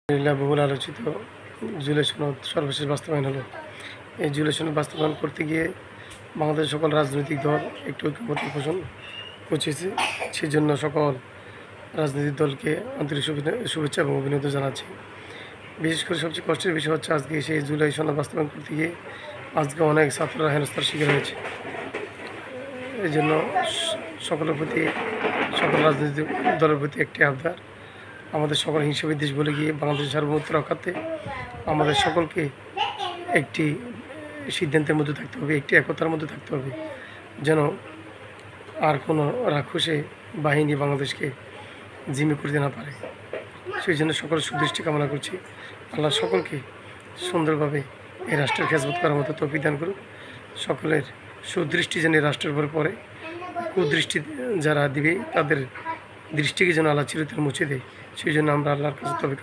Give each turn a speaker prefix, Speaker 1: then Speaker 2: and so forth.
Speaker 1: বহুল আলোচিত জুলাই সনদ সর্বশেষ বাস্তবায়ন হলো। এই জুলাই সনদ বাস্তবায়ন করতে গিয়ে বাংলাদেশের সকল রাজনৈতিক দল একটু ঐক্যমত্য পোষণ করছে। সেজন্য সকল রাজনৈতিক দলকে আন্তরিক শুভেচ্ছা এবং অভিনন্দন জানাচ্ছি। বিশেষ করে সবচেয়ে কষ্টের বিষয় হচ্ছে আজকে সেই জুলাই সনদ বাস্তবায়ন করতে গিয়ে আজকে অনেক ছাত্ররা হেনস্থার শিকার হয়েছে। এই জন্য সকলের প্রতি, সকল রাজনৈতিক দলের প্রতি একটি আবদার, আমাদের সকল হিংসা বিদ্বেষ বলে গিয়ে বাংলাদেশের সার্বভৌমত্ব রক্ষার্থে আমাদের সকলকে একটি সিদ্ধান্তের মধ্যে থাকতে হবে, একটি একতার মধ্যে থাকতে হবে, যেন আর কোনো রাক্ষসে বাহিনী বাংলাদেশকে জিম্মি করতে না পারে। সেই জন্য সকলের সুদৃষ্টি কামনা করছি। আল্লাহ সকলকে সুন্দরভাবে এই রাষ্ট্রের খেজমত করার মতো তৌফিক দান করুক। সকলের সুদৃষ্টি যেন রাষ্ট্রের উপরে পড়ে, কুদৃষ্টি যারা দিবে তাদের দৃষ্টিকে যেন আল্লাহ চিরতরে মুছে দেয়। সেই জন্য আমরা আল্লাহর কাছে তৌফিক